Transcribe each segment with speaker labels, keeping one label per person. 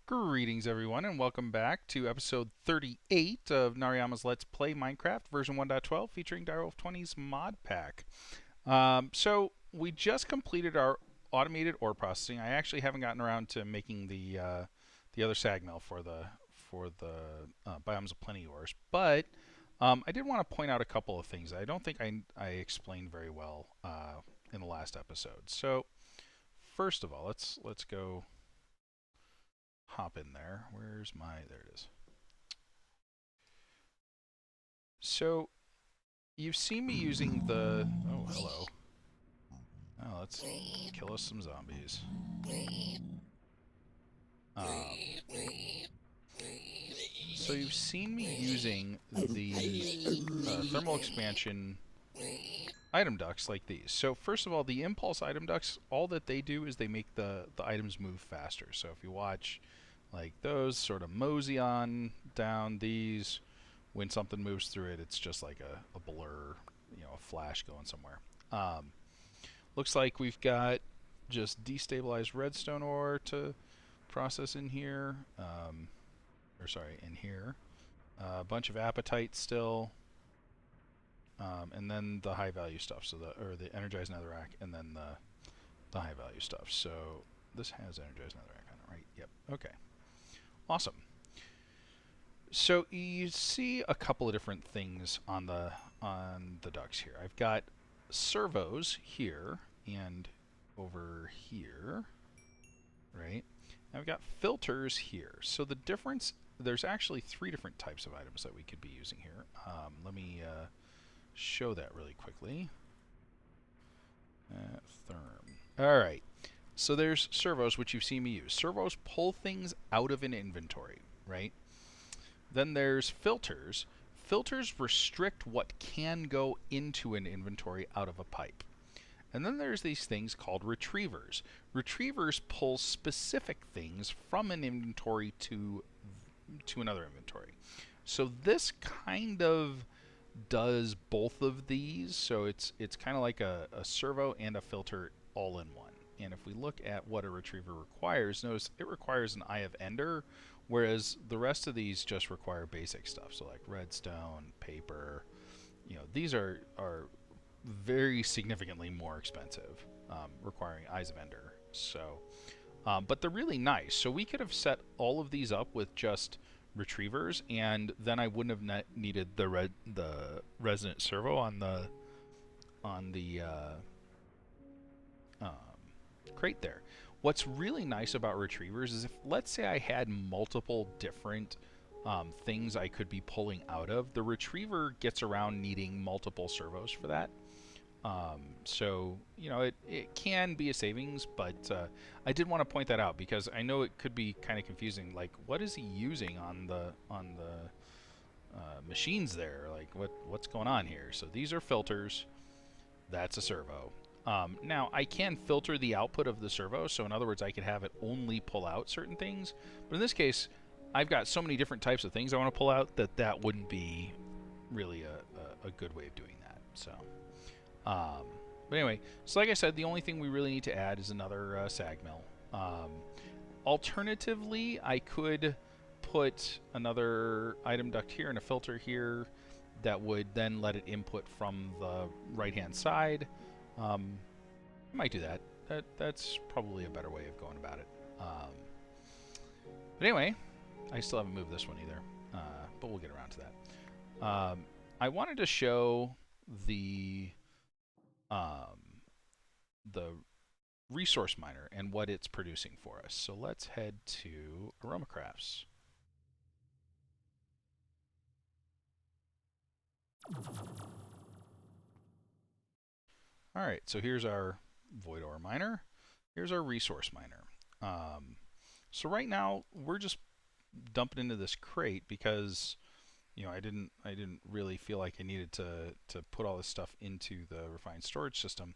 Speaker 1: Greetings, everyone, and welcome back to episode 38 of Nariyama's Let's Play Minecraft version 1.12 featuring Direwolf 20's mod pack. We just completed our automated ore processing. I actually haven't gotten around to making the other sag mill for the Biomes of Plenty ores, but I did want to point out a couple of things I don't think I explained very well in the last episode. So first of all, let's go hop in there. There it is. So you've seen me using oh, hello. Oh, let's kill us some zombies. Um, so you've seen me using the thermal expansion item ducts like these. So first of all, the impulse item ducts, all that they do is they make the items move faster. So if you watch like those, sort of mosey on down these, when something moves through it, it's just like a blur, a flash going somewhere. Looks like we've got just destabilized redstone ore to process in here. In here. A bunch of apatite still. And then the high value stuff, so the energized netherrack, and then the high value stuff. So this has energized netherrack on it, right? Yep. Okay. Awesome. So you see a couple of different things on the ducts here. I've got servos here and over here, right? And I've got filters here. So the difference, there's actually three different types of items that we could be using here. Let me show that really quickly. Therm. All right. So there's servos, which you've seen me use. Servos pull things out of an inventory, right? Then there's filters. Filters restrict what can go into an inventory out of a pipe. And then there's these things called retrievers. Retrievers pull specific things from an inventory to another inventory. So this kind of does both of these. So it's kind of like a servo and a filter all in one. And if we look at what a retriever requires, notice it requires an Eye of Ender, whereas the rest of these just require basic stuff. So like redstone, paper, these are very significantly more expensive, requiring Eyes of Ender. So, but they're really nice. So we could have set all of these up with just retrievers, and then I wouldn't have needed the resonant servo on the crate there. What's really nice about retrievers is if, let's say, I had multiple different things I could be pulling out of, the retriever gets around needing multiple servos for that. It can be a savings, but I did want to point that out because I know it could be kind of confusing. Like, what is he using on the machines there? Like, what's going on here? So these are filters. That's a servo. Now, I can filter the output of the servo, so in other words, I could have it only pull out certain things. But in this case, I've got so many different types of things I want to pull out that wouldn't be really a good way of doing that. So, but anyway, so like I said, the only thing we really need to add is another sag mill. Alternatively, I could put another item duct here and a filter here that would then let it input from the right-hand side. I might do that. That's probably a better way of going about it. But anyway, I still haven't moved this one either, but we'll get around to that. I wanted to show the resource miner and what it's producing for us. So let's head to Aromacrafts. All right, so here's our void ore miner. Here's our resource miner. So right now we're just dumping into this crate because I didn't really feel like I needed to put all this stuff into the refined storage system.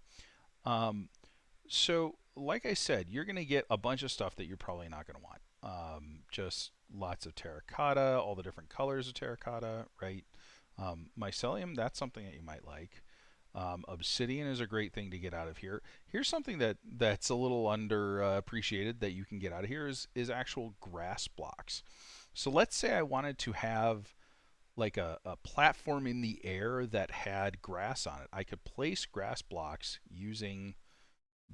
Speaker 1: So like I said, you're going to get a bunch of stuff that you're probably not going to want. Just lots of terracotta, all the different colors of terracotta, right? Mycelium, that's something that you might like. Obsidian is a great thing to get out of here. Here's something that's a little under appreciated that you can get out of here is actual grass blocks. So let's say I wanted to have like a platform in the air that had grass on it. I could place grass blocks using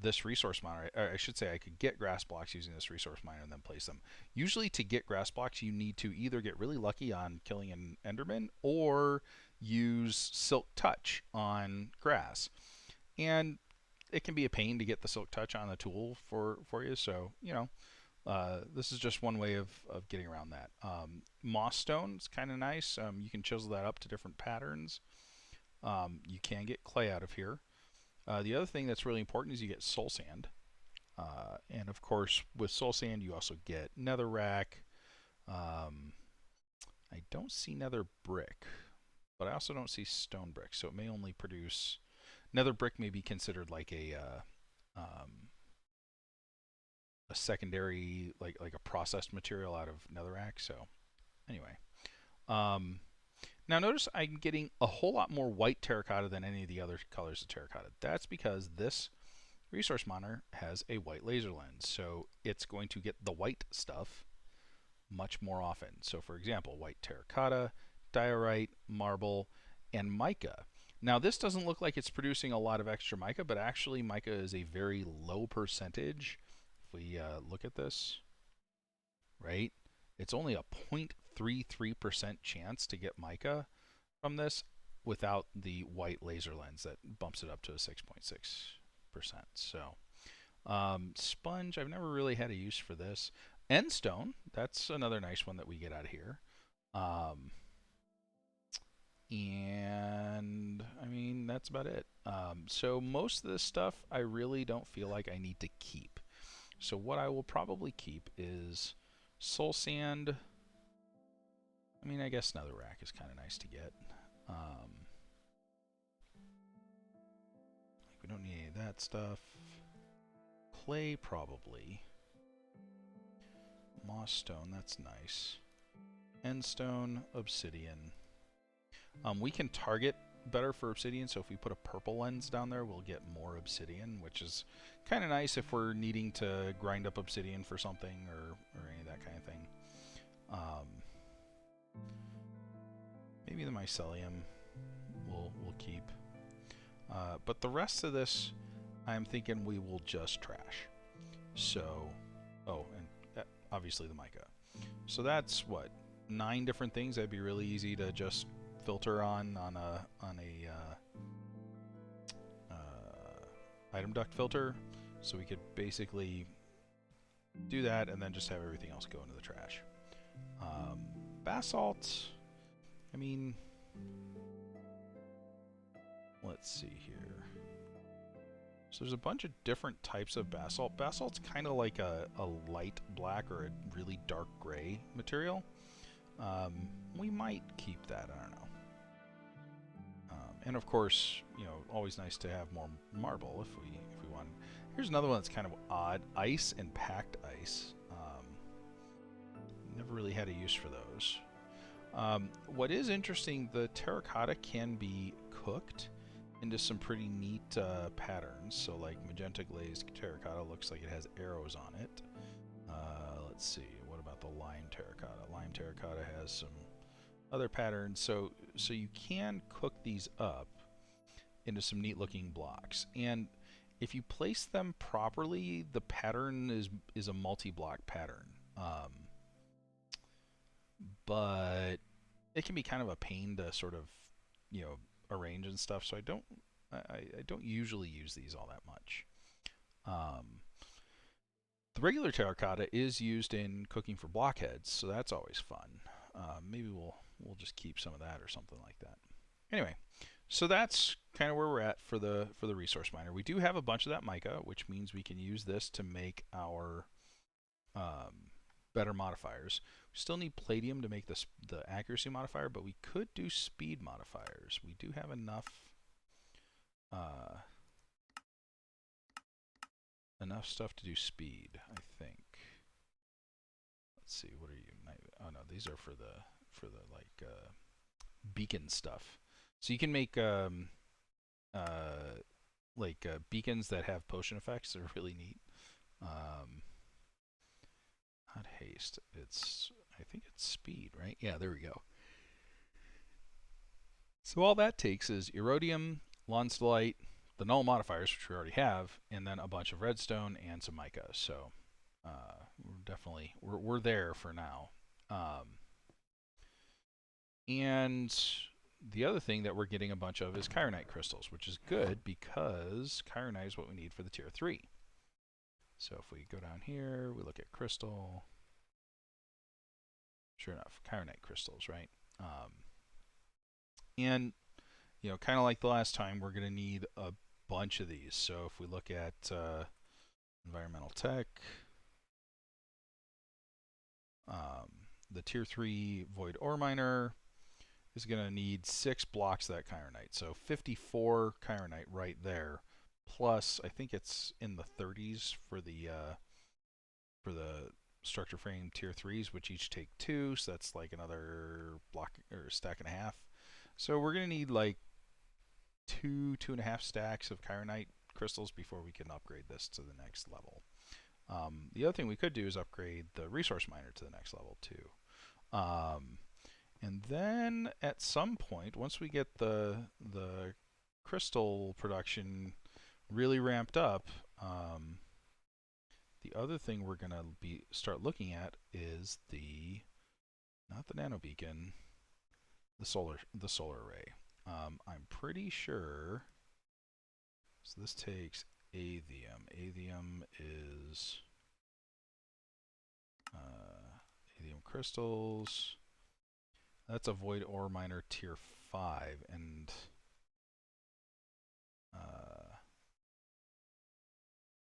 Speaker 1: this resource miner. Or I should say I could get grass blocks using this resource miner and then place them. Usually to get grass blocks, you need to either get really lucky on killing an enderman or use silk touch on grass. And it can be a pain to get the silk touch on the tool for you. So, this is just one way of getting around that. Moss stone is kind of nice. You can chisel that up to different patterns. You can get clay out of here. The other thing that's really important is you get soul sand. And of course, with soul sand, you also get netherrack. I don't see nether brick, but I also don't see stone brick, so it may only produce. Nether brick may be considered like a secondary, like a processed material out of netherrack. So anyway, now notice I'm getting a whole lot more white terracotta than any of the other colors of terracotta. That's because this resource miner has a white laser lens, so it's going to get the white stuff much more often. So for example, white terracotta, diorite, marble, and mica. Now this doesn't look like it's producing a lot of extra mica, but actually mica is a very low percentage. If we look at this, right, it's only a 0.33% chance to get mica from this without the white laser lens that bumps it up to a 6.6%. So sponge, I've never really had a use for this. End stone, that's another nice one that we get out of here. And I mean, that's about it. So most of this stuff I really don't feel like I need to keep. So what I will probably keep is soul sand. I mean, I guess netherrack is kind of nice to get. Like we don't need any of that stuff. Clay probably. Moss stone, that's nice. End stone, obsidian. We can target better for obsidian, so if we put a purple lens down there, we'll get more obsidian, which is kind of nice if we're needing to grind up obsidian for something or any of that kind of thing. Maybe the mycelium we'll keep. But the rest of this, I'm thinking we will just trash. So, and obviously the mica. So that's what, 9 different things. That'd be really easy to just filter on a item duct filter. So we could basically do that and then just have everything else go into the trash. Basalt, I mean, let's see here. So there's a bunch of different types of basalt. Basalt's kind of like a light black or a really dark gray material. We might keep that, I don't know. And of course, always nice to have more marble if we want. Here's another one that's kind of odd: ice and packed ice. Never really had a use for those. What is interesting, the terracotta can be cooked into some pretty neat patterns. So like magenta glazed terracotta looks like it has arrows on it. Let's see, what about the lime terracotta? Lime terracotta has some other patterns. So you can cook these up into some neat looking blocks. And if you place them properly, the pattern is a multi-block pattern. But it can be kind of a pain to sort of, arrange and stuff. So I don't usually use these all that much. The regular terracotta is used in cooking for blockheads, so that's always fun. Maybe we'll just keep some of that or something like that. Anyway, so that's kind of where we're at for the resource miner. We do have a bunch of that mica, which means we can use this to make our better modifiers. We still need palladium to make the accuracy modifier, but we could do speed modifiers. We do have enough stuff to do speed, I think. Let's see, what are you? Oh no, these are for the like beacon stuff. So you can make beacons that have potion effects. They're really neat. Not haste. I think it's speed, right? Yeah, there we go. So all that takes is Erodium, Lunstolite, the null modifiers, which we already have, and then a bunch of redstone and some mica. So we're there for now. And the other thing that we're getting a bunch of is Chironite crystals, which is good because Chironite is what we need for the tier 3. So if we go down here, we look at crystal. Sure enough, Chironite crystals, right? And, you know, kind of like the last time, we're going to need a bunch of these. So if we look at environmental tech, the tier 3 void ore miner is going to need 6 blocks of that Chironite. So 54 Chironite right there. Plus, I think it's in the 30s for the structure frame tier 3s, which each take 2. So that's like another block or stack and a half. So we're going to need like 2.5 stacks of Chironite crystals before we can upgrade this to the next level. The other thing we could do is upgrade the resource miner to the next level too. And then at some point, once we get the crystal production really ramped up, the other thing we're going to start looking at is not the nano beacon, the solar array. I'm pretty sure. So this takes Athium. Athium is Athium crystals. That's a void ore miner tier 5, and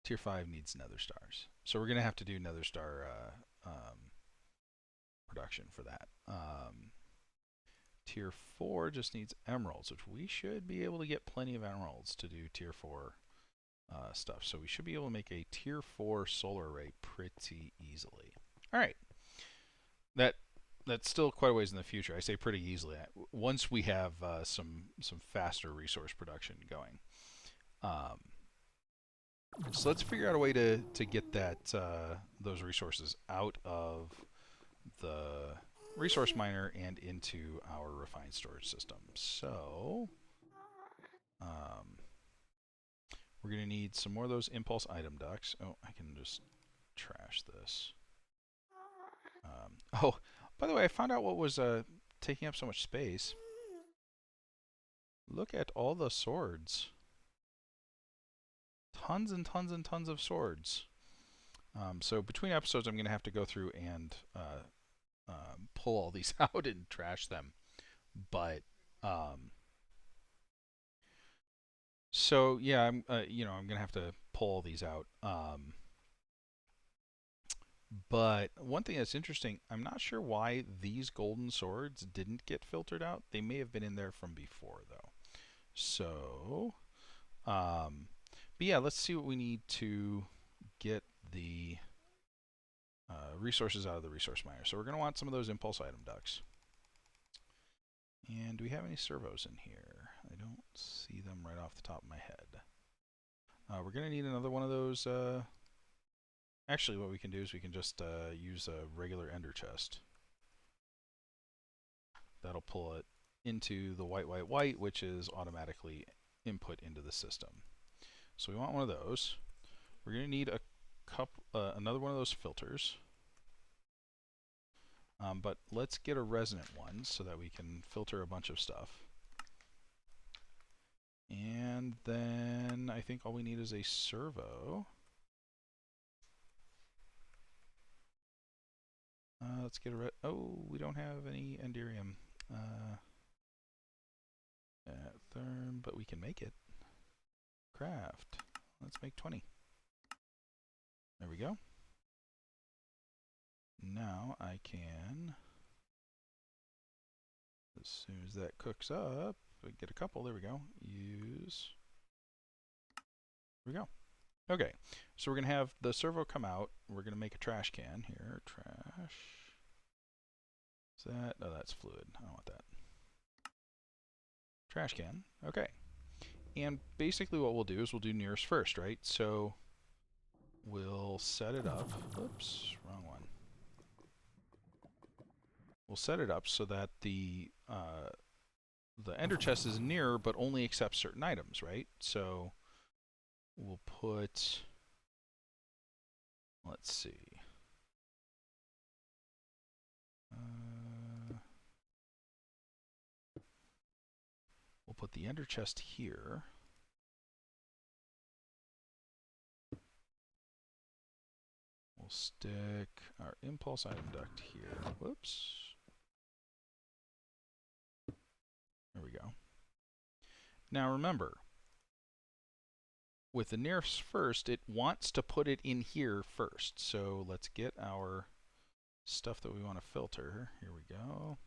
Speaker 1: tier 5 needs Nether Stars. So we're gonna have to do Nether Star production for that. Tier 4 just needs emeralds, which we should be able to get plenty of emeralds to do tier 4 stuff. So we should be able to make a tier 4 solar array pretty easily. All right. That's still quite a ways in the future. I say pretty easily. Once we have some faster resource production going. So let's figure out a way to get those resources out of the resource miner and into our refined storage system. So we're going to need some more of those impulse item ducts. Oh, I can just trash this. Oh, by the way, I found out what was taking up so much space. Look at all the swords. Tons and tons and tons of swords. So between episodes, I'm going to have to go through and pull all these out and trash them. But so yeah, I'm I'm going to have to pull all these out. But one thing that's interesting, I'm not sure why these golden swords didn't get filtered out. They may have been in there from before, though. So, but yeah, let's see what we need to get the resources out of the resource miner. So we're going to want some of those impulse item ducts. And do we have any servos in here? I don't see them right off the top of my head. We're going to need another one of those. Actually, what we can do is we can just use a regular ender chest. That'll pull it into the white, which is automatically input into the system. So we want one of those. We're going to need another one of those filters. But let's get a resonant one so that we can filter a bunch of stuff. And then I think all we need is a servo. Let's get a oh, we don't have any enderium. Therm, but we can make it. Craft. Let's make 20. There we go. Now I can, as soon as that cooks up, we get a couple. There we go. Use. There we go. Okay, so we're going to have the servo come out. We're going to make a trash can here. Trash. Is that? No, that's fluid. I don't want that. Trash can. Okay. And basically what we'll do is we'll do nearest first, right? So we'll set it up. Oops, wrong one. We'll set it up so that the ender chest is near, but only accepts certain items, right? So we'll put, let's see. We'll put the ender chest here. We'll stick our impulse item duct here. Whoops. There we go. Now remember, with the nearest first, it wants to put it in here first. So let's get our stuff that we want to filter. Here we go.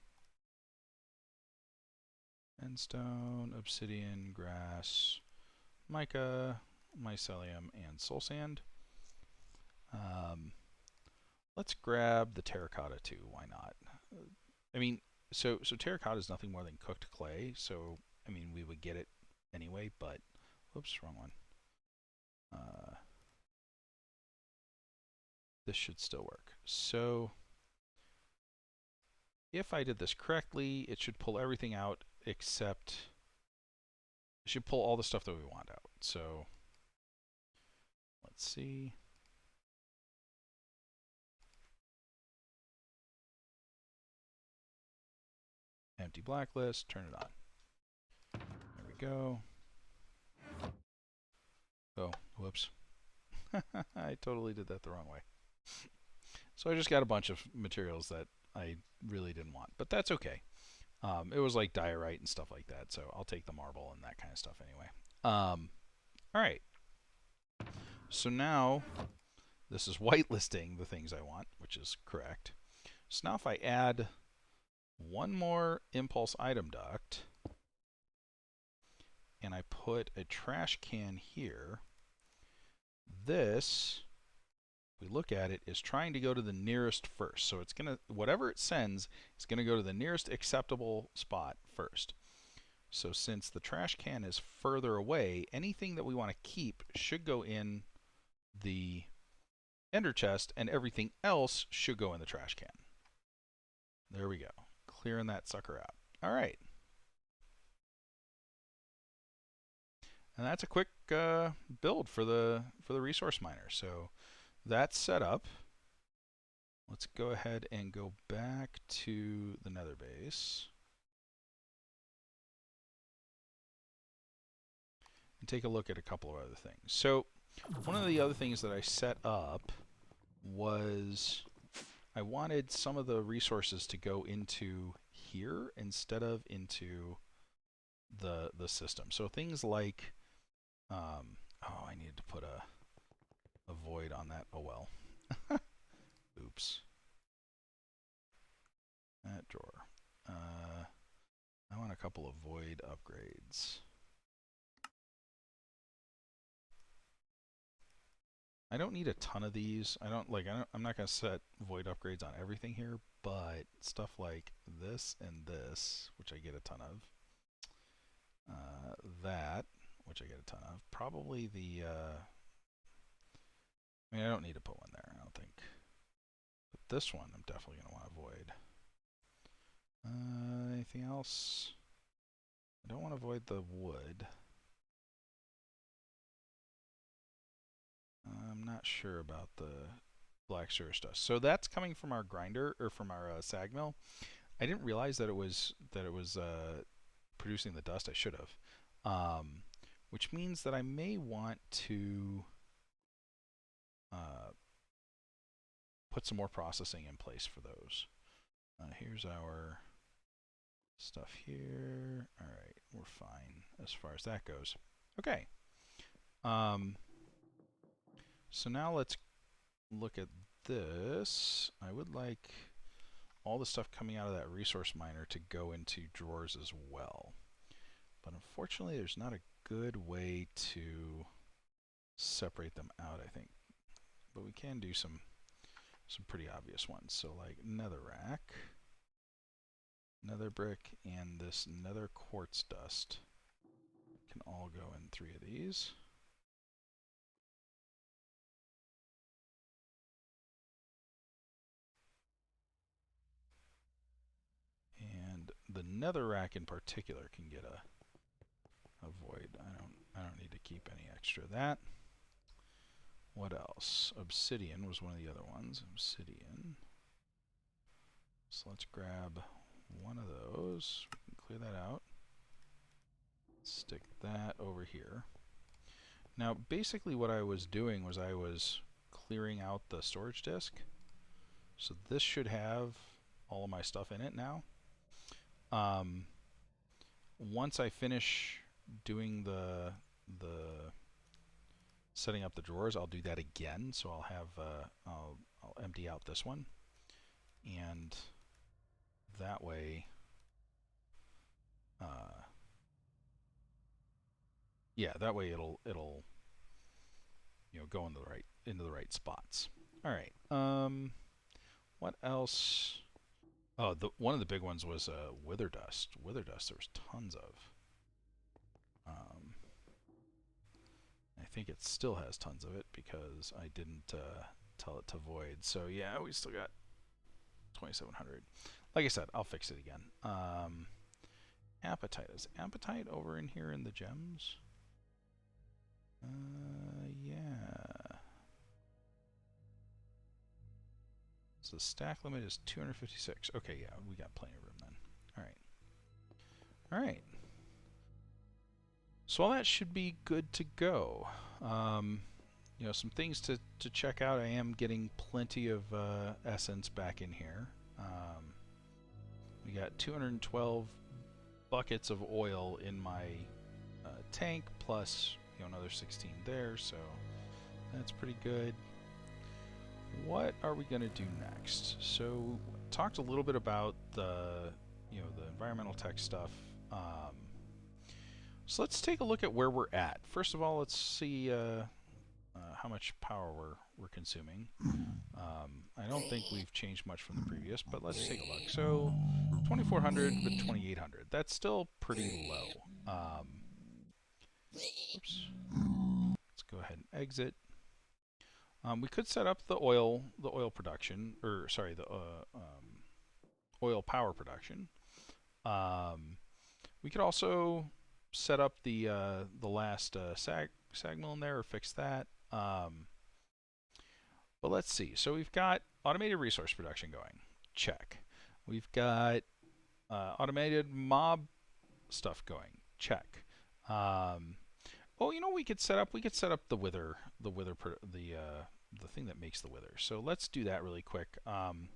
Speaker 1: Endstone, obsidian, grass, mica, mycelium, and soul sand. Let's grab the terracotta too. Why not? I mean, so terracotta is nothing more than cooked clay. So I mean, we would get it anyway. But whoops, wrong one. This should still work. So if I did this correctly, it should pull everything out except it should pull all the stuff that we want out. So let's see. Empty blacklist, turn it on. There we go. Oh, whoops. I totally did that the wrong way. So I just got a bunch of materials that I really didn't want, but that's okay. It was like diorite and stuff like that, so I'll take the marble and that kind of stuff anyway. All right. So now this is whitelisting the things I want, which is correct. So now if I add one more impulse item duct and I put a trash can here, this, if we look at it, is trying to go to the nearest first. So it's gonna, whatever it sends, it's gonna go to the nearest acceptable spot first. So since the trash can is further away, anything that we want to keep should go in the ender chest, and everything else should go in the trash can. There we go. Clearing that sucker out. All right. And that's a quick build for the resource miner. So that's set up. Let's go ahead and go back to the nether base and take a look at a couple of other things. So one of the other things that I set up was I wanted some of the resources to go into here instead of into the system. So things like, oh, I needed to put a void on that. Oh well. Oops. That drawer. I want a couple of void upgrades. I don't need a ton of these. I'm not going to set void upgrades on everything here, but stuff like this and this, which I get a ton of. That, which I get a ton of. Probably the, I mean, I don't need to put one there, I don't think. But this one, I'm definitely going to want to void. Anything else? I don't want to void the wood. I'm not sure about the black surge dust. So that's coming from our grinder, or from our sag mill. I didn't realize that it was producing the dust. I should have. Which means that I may want to put some more processing in place for those. Here's our stuff here. All right, we're fine as far as that goes. Okay. So now let's look at this. I would like all the stuff coming out of that resource miner to go into drawers as well. But unfortunately, there's not a good way to separate them out, I think. But we can do some pretty obvious ones. So like netherrack, nether brick, and this nether quartz dust can all go in 3 of these. And the nether rack in particular can get a void. I don't need to keep any extra of that. What else? Obsidian was one of the other ones. Obsidian. So let's grab one of those. We can clear that out. Stick that over here. Now, basically what I was doing was I was clearing out the storage disk. So this should have all of my stuff in it now. Once I finish doing the setting up the drawers, I'll do that again. So I'll have I'll empty out this one, and that way, yeah, that way it'll go into the right spots. All right. What else? Oh, one of the big ones was wither dust. Wither dust. There was tons of. I think it still has tons of it because I didn't tell it to void. So yeah, we still got 2,700. Like I said, I'll fix it again. Appetite. Is appetite over in here in the gems? Yeah. So the stack limit is 256. Okay, yeah, we got plenty of room then. All right. All right. So all that should be good to go. Some things to check out. I am getting plenty of essence back in here. We got 212 buckets of oil in my tank, plus another 16 there, so that's pretty good. What are we going to do next? So, talked a little bit about the environmental tech stuff. So let's take a look at where we're at. First of all, let's see how much power we're consuming. I don't think we've changed much from the previous, but let's take a look. So 2,400 with 2,800. That's still pretty low. Oops. Let's go ahead and exit. We could set up the oil production, or sorry, the oil power production. We could also set up the last sag mill in there, or fix that. But let's see. So we've got automated resource production going. Check. We've got automated mob stuff going. Check. We could set up the wither, the thing that makes the wither. So let's do that really quick. I'm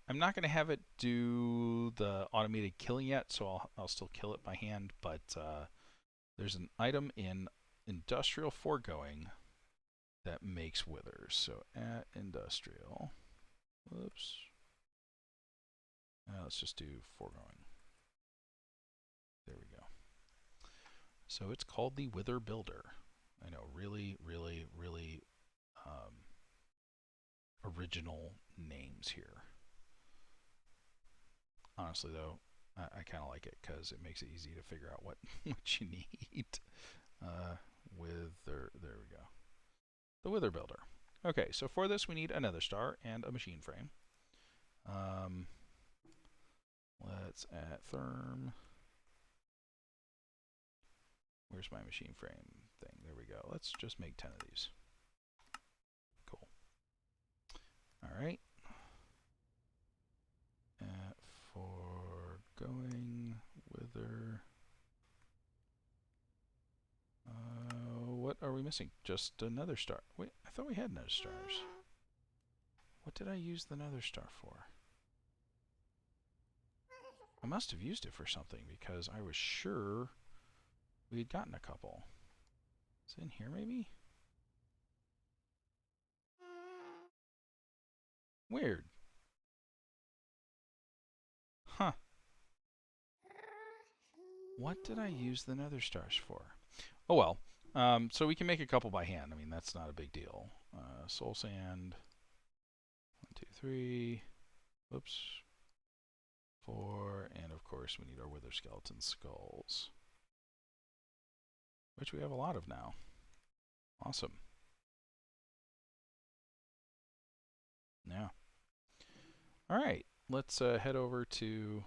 Speaker 1: not going to have it do the automated killing yet, so I'll still kill it by hand. But there's an item in Industrial Foregoing that makes withers. So at Industrial, whoops. Let's just do Foregoing. There we go. So it's called the Wither Builder. I know, really, really, really original names here. Honestly, though, I kind of like it because it makes it easy to figure out what you need. There we go. The Wither Builder. Okay, so for this we need a Nether Star and a machine frame. Let's add therm. Where's my machine frame thing? There we go. Let's just make 10 of these. Cool. All right. Foregoing wither. What are we missing? Just another star. Wait, I thought we had Nether Stars. What did I use the Nether Star for? I must have used it for something because I was sure we had gotten a couple. Is it in here maybe? Weird. Huh. What did I use the Nether Stars for? Oh well. So we can make a couple by hand. I mean, that's not a big deal. Soul sand. 1, 2, 3. Oops. 4. And of course, we need our wither skeleton skulls. which we have a lot of now. Awesome. Yeah. All right, let's head over to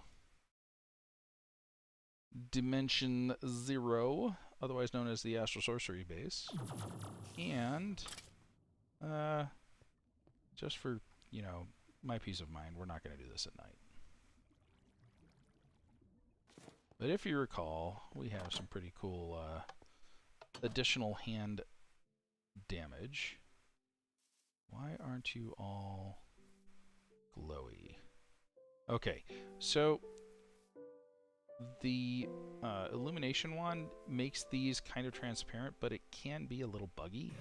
Speaker 1: Dimension 0, otherwise known as the Astral Sorcery Base. And just for, you know, my peace of mind, we're not going to do this at night. But if you recall, we have some pretty cool additional hand damage. Why aren't you all glowy? Okay, so the illumination wand makes these kind of transparent, but it can be a little buggy.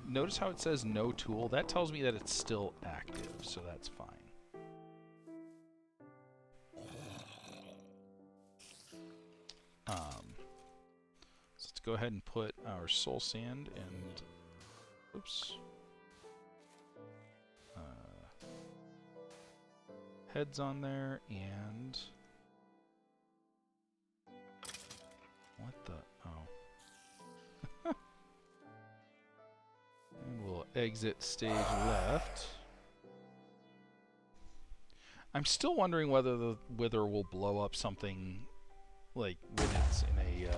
Speaker 1: Notice how it says no tool? That tells me that it's still active, so that's fine. So let's go ahead and put our soul sand and... Oops. Heads on there, and... What the... Oh. And we'll exit stage left. I'm still wondering whether the wither will blow up something, like, when it's in a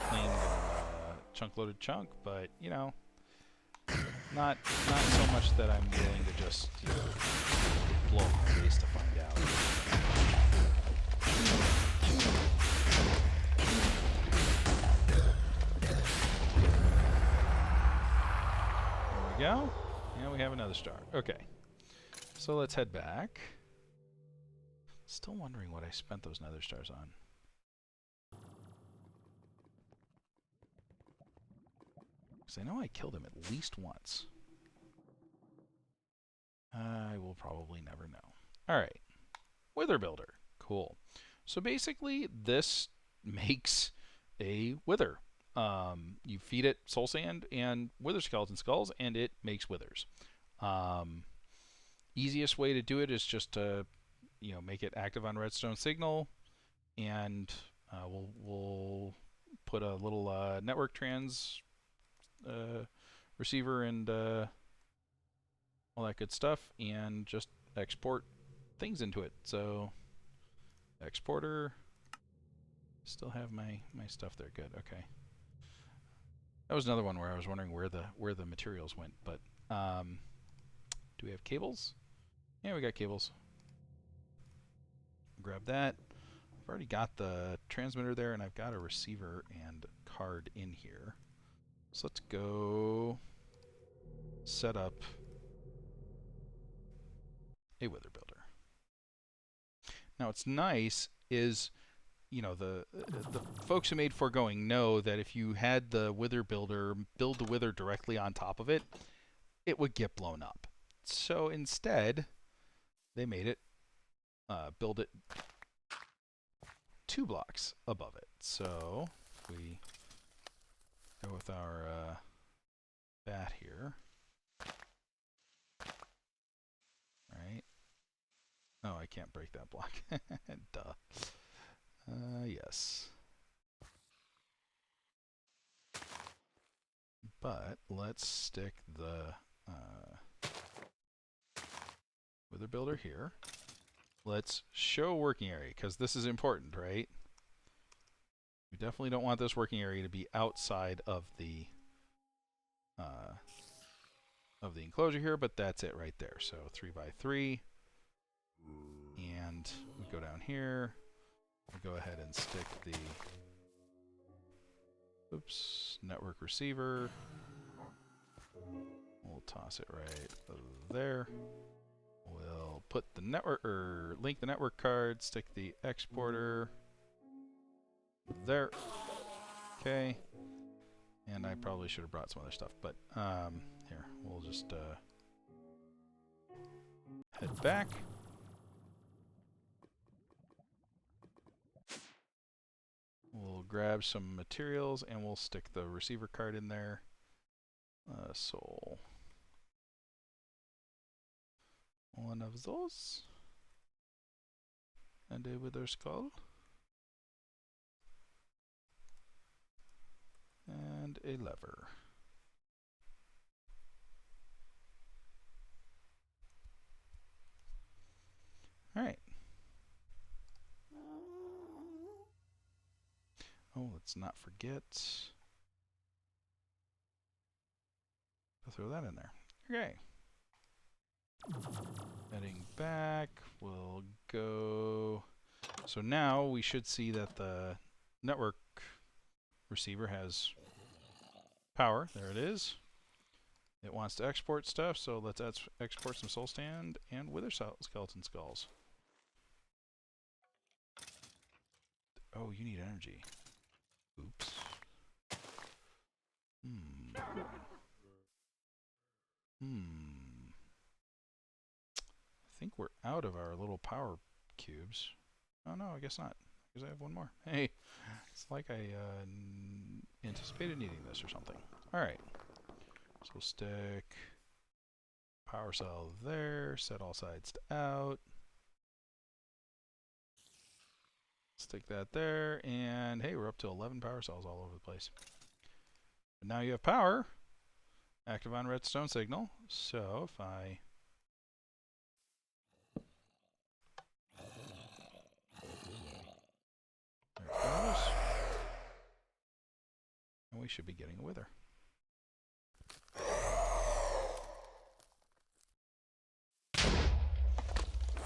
Speaker 1: plain chunk-loaded chunk, but, you know, not so much that I'm willing to just, you know, blow up my base to find out. There we go. And we have another star. Okay. So let's head back. Still wondering what I spent those Nether Stars on. Because I know I killed him at least once. I will probably never know. Alright. Wither Builder. Cool. So basically, this makes a wither. You feed it soul sand and wither skeleton skulls, and it makes withers. Easiest way to do it is just to, you know, make it active on redstone signal, and we'll put a little network receiver and all that good stuff, and just export things into it. So exporter, still have my stuff there. Good. Okay. That was another one where I was wondering where the materials went. But do we have cables? Yeah, we got cables. Grab that. I've already got the transmitter there, and I've got a receiver and card in here. So let's go set up a wither builder. Now, what's nice is, you know, the folks who made Foregoing know that if you had the wither builder build the wither directly on top of it, it would get blown up. So instead, they made it build it 2 blocks above it. So if we go with our bat here, right? Oh, I can't break that block. Duh. Yes. But let's stick the wither builder here. Let's show working area, because this is important, right? We definitely don't want this working area to be outside of the enclosure here, but that's it right there. So 3 by 3, and we go down here. We go ahead and stick the network receiver. We'll toss it right there. We'll put the network, or link the network card, stick the exporter there. Okay. And I probably should have brought some other stuff, but here, we'll just head back. We'll grab some materials, and we'll stick the receiver card in there. Soul. One of those. And a wither skull. and a lever. All right. Oh, let's not forget. I'll throw that in there. Okay. Heading back, we'll go. So now we should see that the network receiver has power. There it is. It wants to export stuff, so let's export some soul stand and wither skeleton skulls. Oh, you need energy. Oops. I think we're out of our little power cubes. Oh no, I guess not. Because I have one more. Hey, it's like I anticipated needing this or something. Alright. So we'll stick power cell there, set all sides to out. Stick that there, and hey, we're up to 11 power cells all over the place. But now you have power. Active on redstone signal. So if I... There it goes. And we should be getting a wither.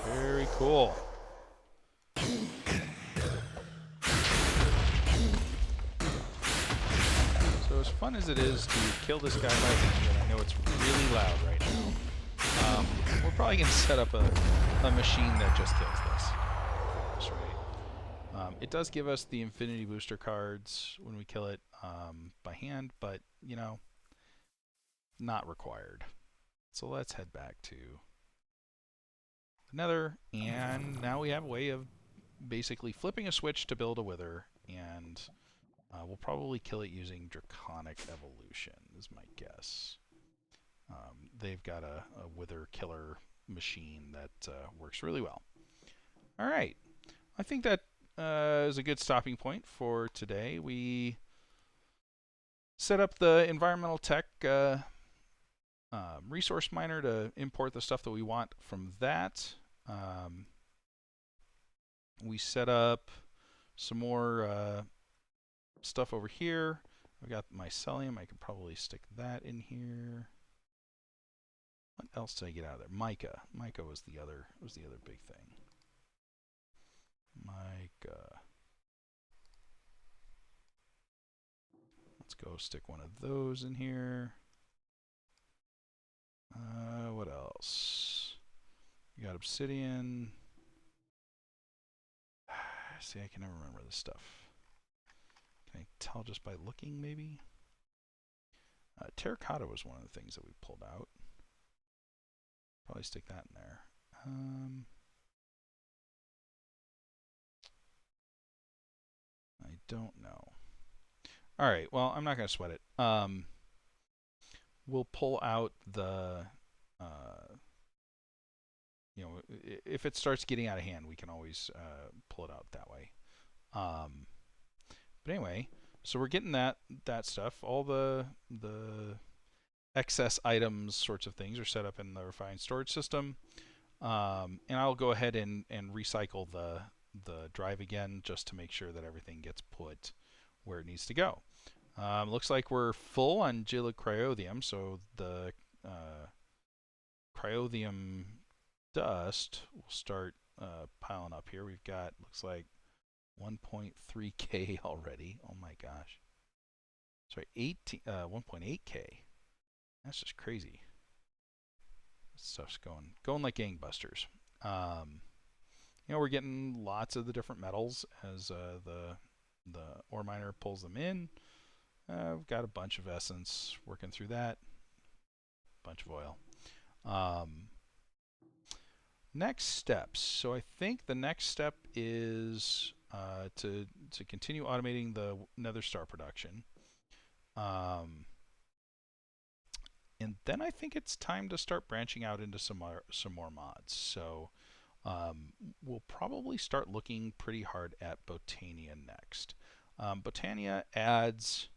Speaker 1: Very cool. So as fun as it is to kill this guy by hand, and I know it's really loud right now, we're probably going to set up a machine that just kills this. That's right. It does give us the infinity booster cards when we kill it by hand, but, you know, not required. So let's head back to the Nether, and now we have a way of basically flipping a switch to build a wither, and we'll probably kill it using Draconic Evolution, is my guess. They've got a wither killer machine that works really well. All right. I think that is a good stopping point for today. We set up the environmental tech resource miner to import the stuff that we want from that. We set up some more stuff over here. I've got mycelium. I could probably stick that in here. What else did I get out of there? Mica. Mica was the other big thing. Mica. Let's go stick one of those in here. What else? We got obsidian. See, I can never remember this stuff. Can I tell just by looking, maybe? Terracotta was one of the things that we pulled out. Probably stick that in there. I don't know. All right, well, I'm not going to sweat it. We'll pull out the, you know, if it starts getting out of hand, we can always pull it out that way. But anyway, so we're getting that stuff. All the excess items sorts of things are set up in the refined storage system. And I'll go ahead and recycle the drive again just to make sure that everything gets put where it needs to go. Looks like we're full on cryothium, so the cryothium dust will start piling up here. We've got, looks like 1.3k already. Oh my gosh. Sorry, 1.8k. That's just crazy. This stuff's going like gangbusters. You know, we're getting lots of the different metals as the ore miner pulls them in. We've got a bunch of essence working through that. Bunch of oil. Next steps. So I think the next step is to continue automating the Nether Star production. And then I think it's time to start branching out into some more mods. So we'll probably start looking pretty hard at Botania next. Botania adds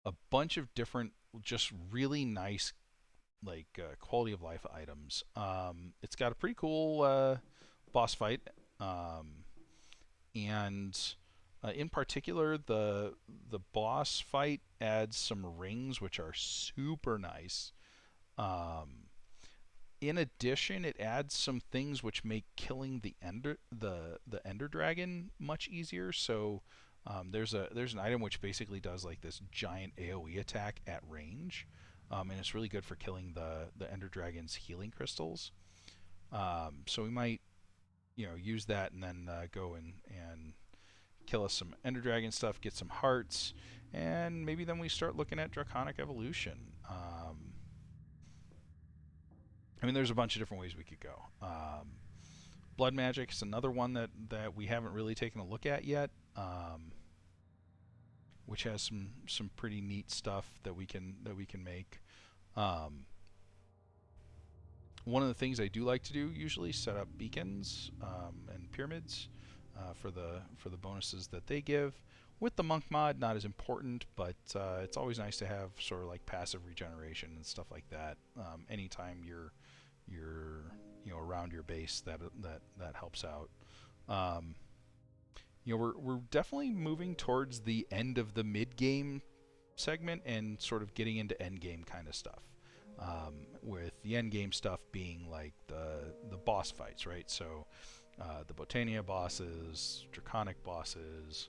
Speaker 1: a bunch of different, just really nice quality of life items. It's got a pretty cool boss fight, um, and in particular, the boss fight adds some rings which are super nice. Um, in addition, it adds some things which make killing the ender dragon much easier. So there's an item which basically does like this giant AOE attack at range, and it's really good for killing the ender dragon's healing crystals. So we might use that and then go and kill us some ender dragon stuff, get some hearts, and maybe then we start looking at draconic evolution. I mean, there's a bunch of different ways we could go. Blood magic is another one that we haven't really taken a look at yet, which has some pretty neat stuff that we can make. Um, One of the things I do like to do usually set up beacons and pyramids for the bonuses that they give. With the monk mod, not as important, but it's always nice to have sort of like passive regeneration and stuff like that. Anytime you're around your base, that helps out. Um, we're definitely moving towards the end of the mid game segment and sort of getting into end game kind of stuff. With the end game stuff being like the boss fights, right? So the Botania bosses, Draconic bosses,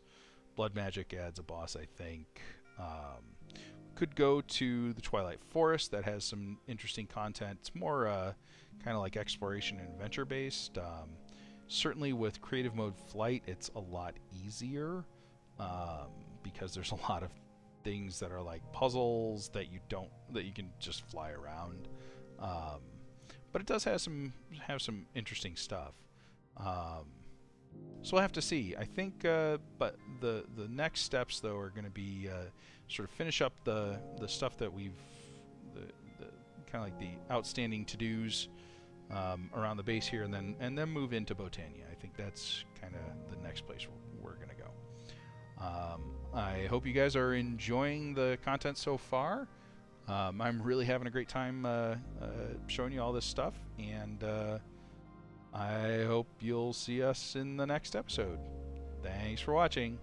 Speaker 1: Blood Magic adds a boss, I think. Could go to the Twilight Forest, that has some interesting content. It's more kind of like exploration and adventure based. Certainly with creative mode flight, it's a lot easier because there's a lot of things that are like puzzles that you can just fly around. But it does have some interesting stuff. So we'll have to see. I think, but the next steps though are going to be sort of finish up the stuff that we've the kind of like the outstanding to-dos around the base here, and then move into Botania. I think that's kind of the next place we're going to go. I hope you guys are enjoying the content so far. I'm really having a great time showing you all this stuff, and I hope you'll see us in the next episode. Thanks for watching.